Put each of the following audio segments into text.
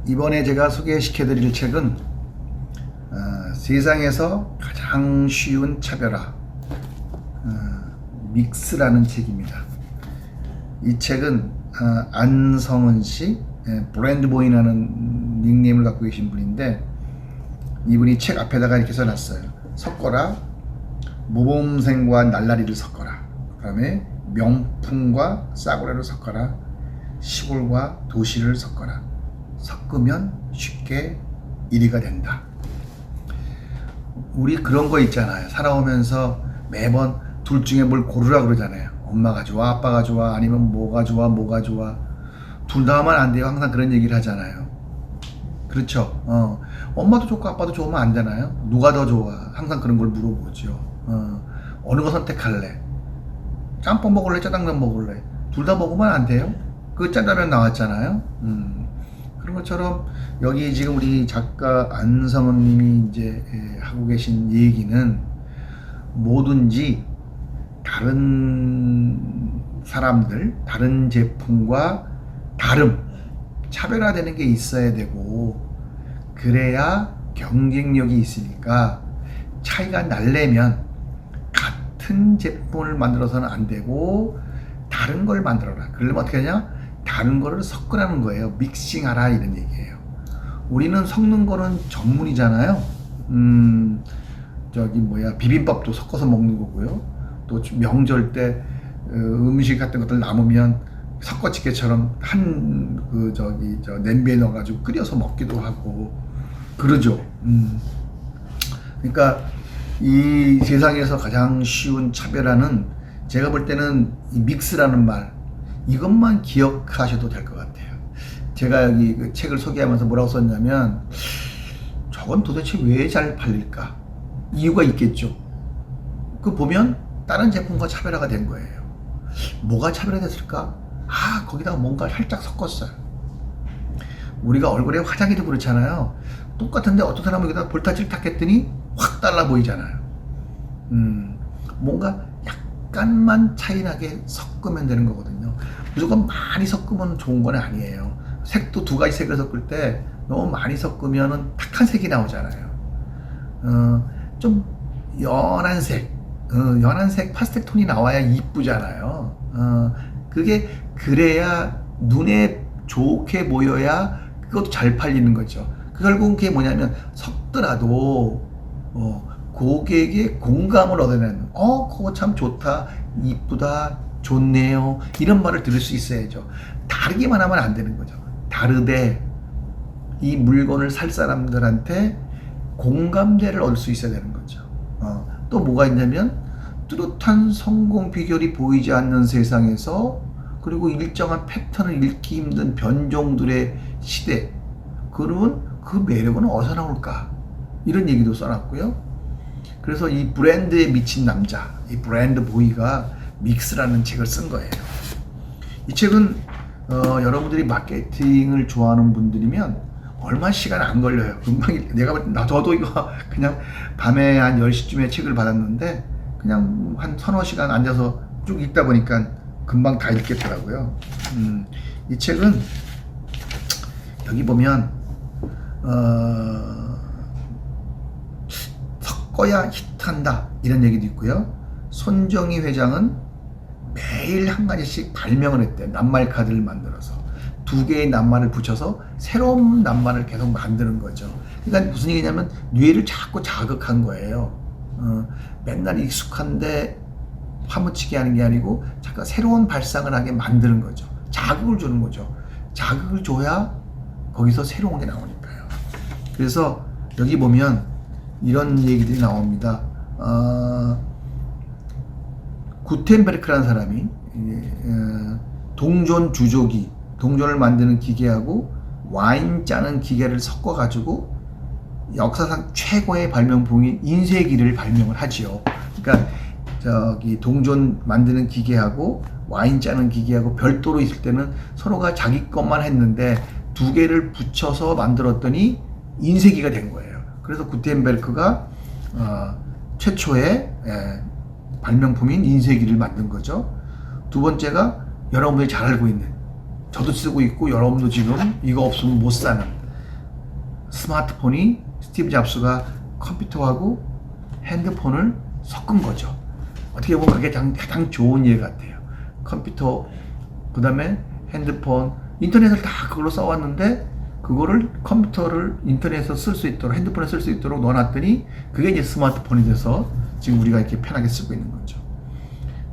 이번에 제가 소개시켜 드릴 책은 세상에서 가장 쉬운 차별화 믹스라는 책입니다. 이 책은 안성은 씨, 브랜드보이라는 닉네임을 갖고 계신 분인데, 이분이 책 앞에다가 이렇게 써놨어요. 섞어라, 모범생과 날라리를 섞어라, 그 다음에 명품과 싸구려를 섞어라, 시골과 도시를 섞어라. 섞으면 쉽게 1위가 된다. 우리 그런 거 있잖아요. 살아오면서 매번 둘 중에 뭘 고르라 그러잖아요. 엄마가 좋아, 아빠가 좋아, 아니면 뭐가 좋아, 뭐가 좋아. 둘 다 하면 안 돼요. 항상 그런 얘기를 하잖아요. 그렇죠. 엄마도 좋고 아빠도 좋으면 안 되나요? 누가 더 좋아? 항상 그런 걸 물어보죠. 어느 거 선택할래? 짬뽕 먹을래? 짜장면 먹을래? 둘 다 먹으면 안 돼요? 그 짜장면 나왔잖아요. 그런 것처럼 여기 지금 우리 작가 안성은 님이 이제 하고 계신 얘기는, 뭐든지 다른 사람들, 다른 제품과 다름, 차별화되는 게 있어야 되고, 그래야 경쟁력이 있으니까 차이가 날려면 같은 제품을 만들어서는 안 되고 다른 걸 만들어라. 그러려면 어떻게 하냐? 다른 거를 섞으라는 거예요. 믹싱하라, 이런 얘기예요. 우리는 섞는 거는 전문이잖아요. 비빔밥도 섞어서 먹는 거고요. 또 명절 때 음식 같은 것들 남으면 섞어찌개처럼 냄비에 넣어가지고 끓여서 먹기도 하고 그러죠. 그러니까 이 세상에서 가장 쉬운 차별화는, 제가 볼 때는 이 믹스라는 말, 이것만 기억하셔도 될 것 같아요. 제가 여기 그 책을 소개하면서 뭐라고 썼냐면, 저건 도대체 왜 잘 팔릴까? 이유가 있겠죠. 그 보면 다른 제품과 차별화가 된 거예요. 뭐가 차별화됐을까? 거기다가 뭔가 살짝 섞었어요. 우리가 얼굴에 화장해도 그렇잖아요. 똑같은데 어떤 사람은 여기다 볼타치를 탁 했더니 확 달라 보이잖아요. 뭔가 약간만 차이나게 섞으면 되는 거거든요. 무조건 많이 섞으면 좋은 건 아니에요. 색도 두 가지 색을 섞을 때 너무 많이 섞으면 탁한 색이 나오잖아요. 좀 연한 색, 연한 색 파스텔 톤이 나와야 이쁘잖아요. 그게 그래야 눈에 좋게 보여야 그것도 잘 팔리는 거죠. 결국은 그게 뭐냐면, 섞더라도 고객의 공감을 얻어내는, 그거 참 좋다, 이쁘다, 좋네요, 이런 말을 들을 수 있어야죠. 다르기만 하면 안 되는 거죠. 다르되 이 물건을 살 사람들한테 공감대를 얻을 수 있어야 되는 거죠. 또 뭐가 있냐면, 뚜렷한 성공 비결이 보이지 않는 세상에서, 그리고 일정한 패턴을 읽기 힘든 변종들의 시대, 그러면 그 매력은 어디서 나올까? 이런 얘기도 써놨고요. 그래서 이 브랜드에 미친 남자, 이 브랜드 보이가 믹스라는 책을 쓴 거예요. 이 책은 여러분들이 마케팅을 좋아하는 분들이면 얼마 시간 안 걸려요. 금방, 저도 이거 그냥 밤에 한 10시쯤에 책을 받았는데, 그냥 한 서너 시간 앉아서 쭉 읽다 보니까 금방 다 읽겠더라고요. 이 책은 여기 보면 섞어야 히트한다, 이런 얘기도 있고요. 손정희 회장은 매일 한 가지씩 발명을 했대. 낱말 카드를 만들어서 두 개의 낱말을 붙여서 새로운 낱말을 계속 만드는 거죠. 그러니까 무슨 얘기냐면, 뇌를 자꾸 자극한 거예요. 맨날 익숙한데 파묻히게 하는 게 아니고 잠깐 새로운 발상을 하게 만드는 거죠. 자극을 주는 거죠. 자극을 줘야 거기서 새로운 게 나오니까요. 그래서 여기 보면 이런 얘기들이 나옵니다. 구텐베르크라는 사람이 동전 주조기, 동전을 만드는 기계하고 와인 짜는 기계를 섞어 가지고 역사상 최고의 발명품인 인쇄기를 발명을 하지요. 그러니까 동전 만드는 기계하고 와인 짜는 기계하고 별도로 있을 때는 서로가 자기 것만 했는데, 두 개를 붙여서 만들었더니 인쇄기가 된 거예요. 그래서 구텐베르크가 최초의 발명품인 인쇄기를 만든 거죠. 두 번째가 여러분들이 잘 알고 있는 저도 쓰고 있고 여러분도 지금 이거 없으면 못 사는 스마트폰이 스티브 잡스가 컴퓨터하고 핸드폰을 섞은 거죠. 어떻게 보면 그게 가장 좋은 예 같아요. 컴퓨터, 그 다음에 핸드폰, 인터넷을 다 그걸로 써왔는데 그거를 컴퓨터를 인터넷에서 쓸 수 있도록, 핸드폰에 쓸 수 있도록 넣어놨더니 그게 이제 스마트폰이 돼서 지금 우리가 이렇게 편하게 쓰고 있는 거죠.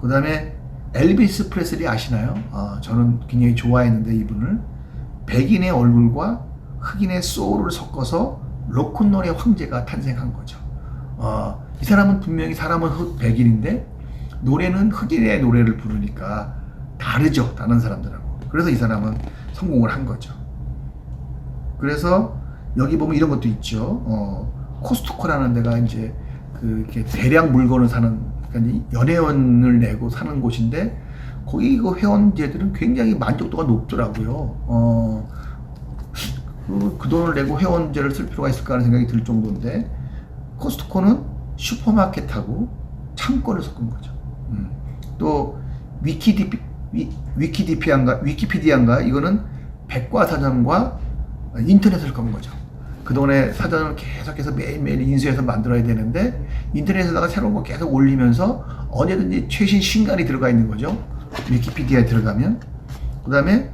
그 다음에 엘비스 프레슬리 아시나요? 저는 굉장히 좋아했는데 이분을 백인의 얼굴과 흑인의 소울을 섞어서 로큰롤의 황제가 탄생한 거죠. 이 사람은 분명히 사람은 백인인데 노래는 흑인의 노래를 부르니까 다르죠, 다른 사람들하고. 그래서 이 사람은 성공을 한 거죠. 그래서 여기 보면 이런 것도 있죠. 코스트코라는 데가 이제 이렇게 대량 물건을 사는, 그러니까 연회원을 내고 사는 곳인데 거기 그 회원제들은 굉장히 만족도가 높더라고요. 그 돈을 내고 회원제를 쓸 필요가 있을까 하는 생각이 들 정도인데 코스트코는 슈퍼마켓하고 창고를 섞은 거죠. 또 위키피디아인가 이거는 백과사전과 인터넷을 건 거죠. 그동안에 사전을 계속해서 매일매일 인수해서 만들어야 되는데 인터넷에다가 새로운 거 계속 올리면서 언제든지 최신 신간이 들어가 있는 거죠. 위키피디아에 들어가면. 그 다음에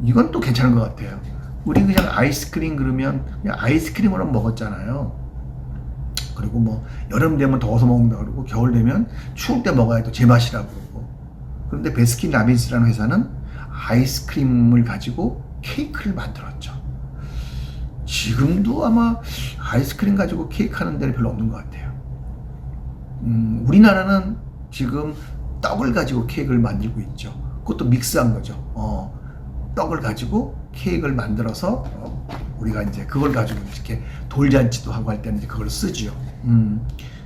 이건 또 괜찮은 것 같아요. 우리 그냥 아이스크림 그러면 그냥 아이스크림으로 먹었잖아요. 그리고 뭐 여름 되면 더워서 먹는다 그러고 겨울 되면 추울 때 먹어야 또 제맛이라고 그러고. 그런데 베스킨 라빈스라는 회사는 아이스크림을 가지고 케이크를 만들었죠. 지금도 아마 아이스크림 가지고 케이크 하는 데는 별로 없는 것 같아요. 우리나라는 지금 떡을 가지고 케이크를 만들고 있죠. 그것도 믹스한 거죠. 떡을 가지고 케이크를 만들어서 우리가 이제 그걸 가지고 이렇게 돌잔치도 하고 할 때는 이제 그걸 쓰지요.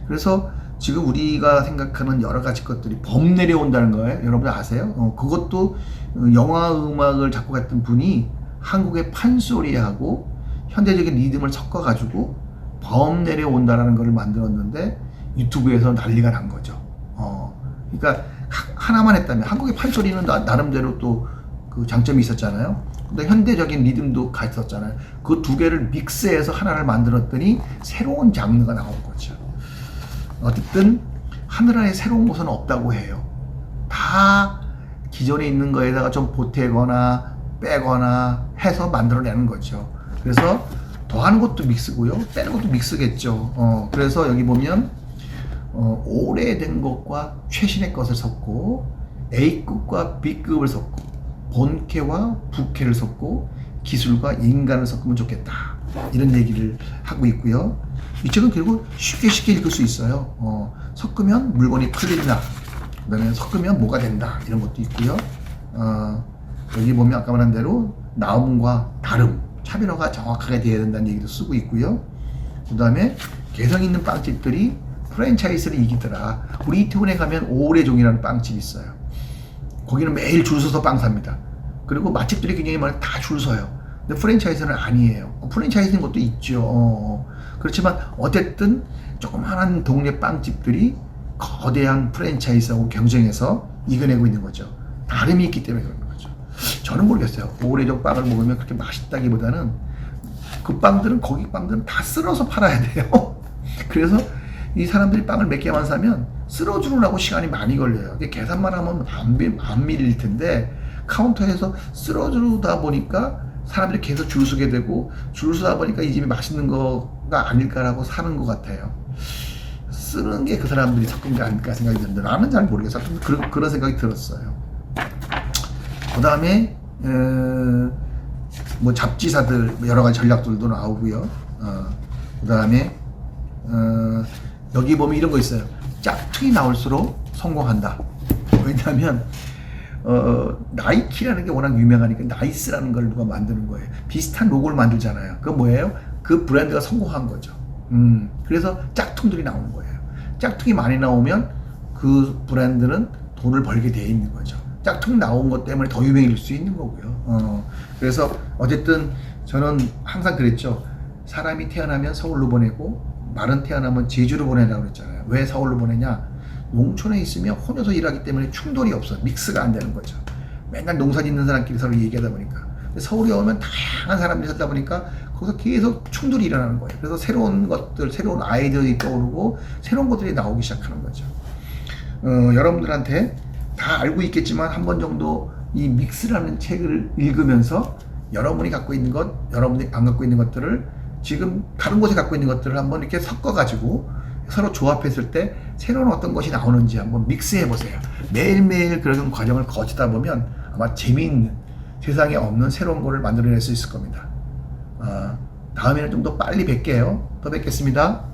그래서 지금 우리가 생각하는 여러 가지 것들이 범 내려온다는 거예요. 여러분들 아세요? 그것도 영화 음악을 작곡했던 분이 한국의 판소리하고 현대적인 리듬을 섞어가지고 범 내려온다라는 걸 만들었는데 유튜브에서 난리가 난 거죠. 그러니까 하나만 했다면 한국의 판소리는 나름대로 또 그 장점이 있었잖아요. 근데 현대적인 리듬도 있었잖아요. 그 두 개를 믹스해서 하나를 만들었더니 새로운 장르가 나온 거죠. 어쨌든 하늘아래 새로운 것은 없다고 해요. 다 기존에 있는 거에다가 좀 보태거나 빼거나 해서 만들어내는 거죠. 그래서 더하는 것도 믹스고요, 빼는 것도 믹스겠죠. 그래서 여기 보면 오래된 것과 최신의 것을 섞고 A급과 B급을 섞고 본캐와 부캐를 섞고 기술과 인간을 섞으면 좋겠다, 이런 얘기를 하고 있고요. 이 책은 결국 쉽게 읽을 수 있어요. 섞으면 물건이 풀린다, 그 다음에 섞으면 뭐가 된다, 이런 것도 있고요. 여기 보면 아까 말한 대로 나음과 다름, 차별화가 정확하게 돼야 된다는 얘기도 쓰고 있고요. 그 다음에 개성 있는 빵집들이 프랜차이즈를 이기더라. 우리 이태원에 가면 오래종이라는 빵집이 있어요. 거기는 매일 줄 서서 빵 삽니다. 그리고 맛집들이 굉장히 많아요. 다 줄 서요. 근데 프랜차이즈는 아니에요. 프랜차이즈인 것도 있죠. 그렇지만 어쨌든 조그마한 동네 빵집들이 거대한 프랜차이즈하고 경쟁해서 이겨내고 있는 거죠. 다름이 있기 때문에 그런 거죠. 저는 모르겠어요. 오래종 빵을 먹으면 그렇게 맛있다기보다는 그 빵들은, 거기 빵들은 다 쓸어서 팔아야 돼요. 그래서 이 사람들이 빵을 몇 개만 사면 쓸어주느라고 시간이 많이 걸려요. 계산만 하면 안 밀릴 텐데 카운터에서 쓸어주다 보니까 사람들이 계속 줄 서게 되고, 줄 서다 보니까 이 집이 맛있는 거가 아닐까라고 사는 것 같아요. 쓰는 게 그 사람들이 섞은 게 아닐까 생각이 드는데 나는 잘 모르겠어요. 그런 생각이 들었어요. 그 다음에 뭐 잡지사들 여러 가지 전략들도 나오고요. 그 다음에 여기 보면 이런 거 있어요. 짝퉁이 나올수록 성공한다. 왜냐하면 나이키라는 게 워낙 유명하니까 나이스라는 걸 누가 만드는 거예요. 비슷한 로고를 만들잖아요. 그건 뭐예요? 그 브랜드가 성공한 거죠. 그래서 짝퉁들이 나오는 거예요. 짝퉁이 많이 나오면 그 브랜드는 돈을 벌게 돼 있는 거죠. 짝퉁 나온 것 때문에 더 유명해질 수 있는 거고요. 그래서 어쨌든 저는 항상 그랬죠. 사람이 태어나면 서울로 보내고 말은 태어나면 제주로 보내라고 그랬잖아요. 왜 서울로 보내냐? 농촌에 있으면 혼여서 일하기 때문에 충돌이 없어. 믹스가 안 되는 거죠. 맨날 농사 짓는 사람끼리 서로 얘기하다 보니까. 근데 서울에 오면 다양한 사람들이 살다 보니까 거기서 계속 충돌이 일어나는 거예요. 그래서 새로운 것들, 새로운 아이디어들이 떠오르고 새로운 것들이 나오기 시작하는 거죠. 여러분들한테 다 알고 있겠지만 한 번 정도 이 믹스라는 책을 읽으면서 여러분이 갖고 있는 것, 여러분이 안 갖고 있는 것들을 지금 다른 곳에 갖고 있는 것들을 한번 이렇게 섞어가지고 서로 조합했을 때 새로운 어떤 것이 나오는지 한번 믹스해 보세요. 매일매일 그런 과정을 거치다 보면 아마 재미있는, 세상에 없는 새로운 거를 만들어낼 수 있을 겁니다. 다음에는 좀 더 빨리 뵐게요. 또 뵙겠습니다.